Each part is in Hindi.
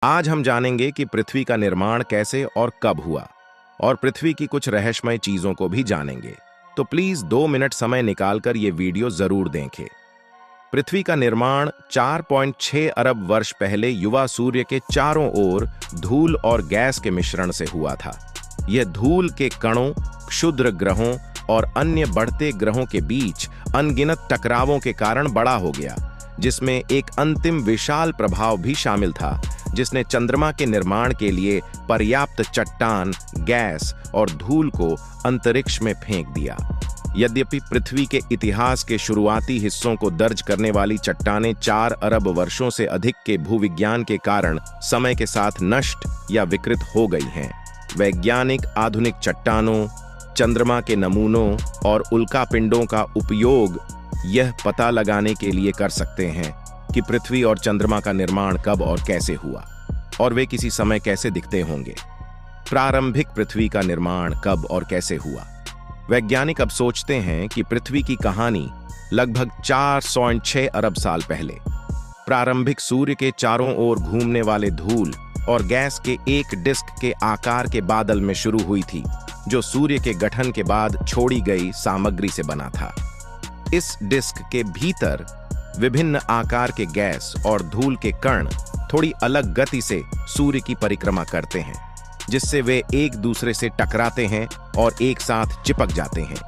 आज हम जानेंगे कि पृथ्वी का निर्माण कैसे और कब हुआ, और पृथ्वी की कुछ रहस्यमय चीजों को भी जानेंगे। तो प्लीज 2 मिनट समय निकालकर ये वीडियो जरूर देखें। पृथ्वी का निर्माण 4.6 अरब वर्ष पहले युवा सूर्य के चारों ओर धूल और गैस के मिश्रण से हुआ था। यह धूल के कणों, क्षुद्र ग्रहों और अन्य बढ़ते ग्रहों के बीच अनगिनत टकरावों के कारण बड़ा हो गया, जिसमें एक अंतिम विशाल प्रभाव भी शामिल था, जिसने चंद्रमा के निर्माण के लिए पर्याप्त चट्टान, गैस और धूल को अंतरिक्ष में फेंक दिया। यद्यपि पृथ्वी के इतिहास के शुरुआती हिस्सों को दर्ज करने वाली चट्टानें 4 अरब वर्षों से अधिक के भूविज्ञान के कारण समय के साथ नष्ट या विकृत हो गई हैं, वैज्ञानिक आधुनिक चट्टानों, चंद्रमा के नमूनों और उल्कापिंडों का उपयोग यह पता लगाने के लिए कर सकते हैं कि पृथ्वी और चंद्रमा का निर्माण कब और कैसे हुआ, और वे किसी समय कैसे दिखते होंगे। प्रारंभिक पृथ्वी का निर्माण कब और कैसे हुआ। वैज्ञानिक अब सोचते हैं कि पृथ्वी की कहानी लगभग 406 अरब साल पहले प्रारंभिक सूर्य के चारों ओर घूमने वाले धूल और गैस के एक डिस्क के आकार के बादल में शुरू हुई थी, जो सूर्य के गठन के बाद छोड़ी गई सामग्री से बना था। इस डिस्क के भीतर विभिन्न आकार के गैस और धूल के कण थोड़ी अलग गति से सूर्य की परिक्रमा करते हैं, जिससे वे एक दूसरे से टकराते हैं और एक साथ चिपक जाते हैं।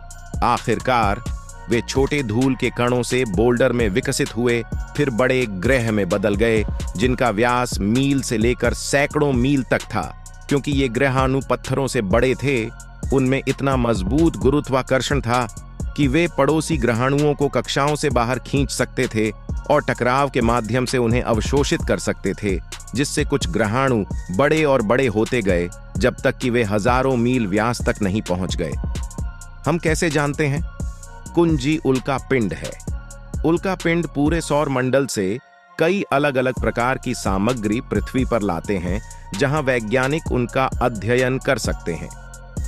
आखिरकार वे छोटे धूल के कणों से बोल्डर में विकसित हुए, फिर बड़े ग्रह में बदल गए, जिनका व्यास मील से लेकर सैकड़ों मील तक था। क्योंकि ये ग्रहाणु पत्थरों से बड़े थे, उनमें इतना मजबूत गुरुत्वाकर्षण था कि वे पड़ोसी ग्रहाणुओं को कक्षाओं से बाहर खींच सकते थे और टकराव के माध्यम से उन्हें अवशोषित कर सकते थे, जिससे कुछ ग्रहाणु बड़े और बड़े होते गए, जब तक कि वे हजारों मील व्यास तक नहीं पहुंच गए। हम कैसे जानते हैं? कुंजी उल्कापिंड है। उल्कापिंड पूरे सौर मंडल से कई अलग अलग प्रकार की सामग्री पृथ्वी पर लाते हैं, जहां वैज्ञानिक उनका अध्ययन कर सकते हैं।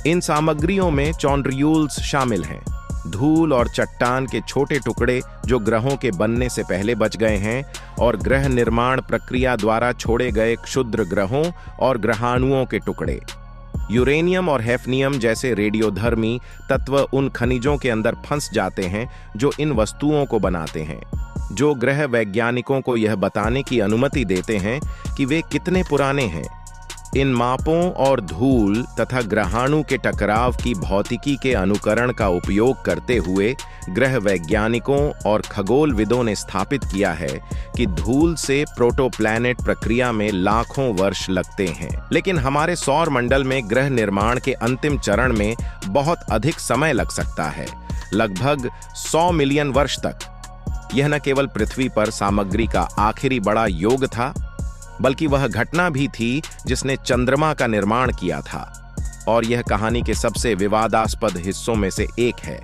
इन सामग्रियों में चौंड्रियूल्स शामिल हैं, धूल और चट्टान के छोटे टुकड़े जो ग्रहों के बनने से पहले बच गए हैं, और ग्रह निर्माण प्रक्रिया द्वारा छोड़े गए क्षुद्र ग्रहों और ग्रहाणुओं के टुकड़े। यूरेनियम और हैफनियम जैसे रेडियोधर्मी तत्व उन खनिजों के अंदर फंस जाते हैं जो इन वस्तुओं को बनाते हैं, जो ग्रह वैज्ञानिकों को यह बताने की अनुमति देते हैं कि वे कितने पुराने हैं। इन मापों और धूल तथा ग्रहाणु के टकराव की भौतिकी के अनुकरण का उपयोग करते हुए ग्रह वैज्ञानिकों और खगोलविदों ने स्थापित किया है कि धूल से प्रोटोप्लैनेट प्रक्रिया में लाखों वर्ष लगते हैं। लेकिन हमारे सौर मंडल में ग्रह निर्माण के अंतिम चरण में बहुत अधिक समय लग सकता है, लगभग 100 मिलियन वर्ष तक। यह न केवल पृथ्वी पर सामग्री का आखिरी बड़ा योग था, बल्कि वह घटना भी थी जिसने चंद्रमा का निर्माण किया था, और यह कहानी के सबसे विवादास्पद हिस्सों में से एक है।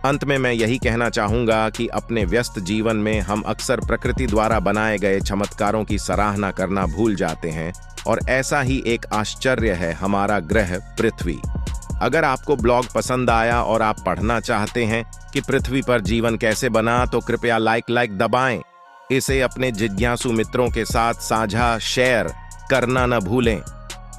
अंत में मैं यही कहना चाहूंगा कि अपने व्यस्त जीवन में हम अक्सर प्रकृति द्वारा बनाए गए चमत्कारों की सराहना करना भूल जाते हैं, और ऐसा ही एक आश्चर्य है हमारा ग्रह पृथ्वी। अगर आपको ब्लॉग पसंद आया और आप पढ़ना चाहते हैं कि पृथ्वी पर जीवन कैसे बना, तो कृपया लाइक दबाएं। इसे अपने जिज्ञासु मित्रों के साथ साझा शेयर करना न भूलें।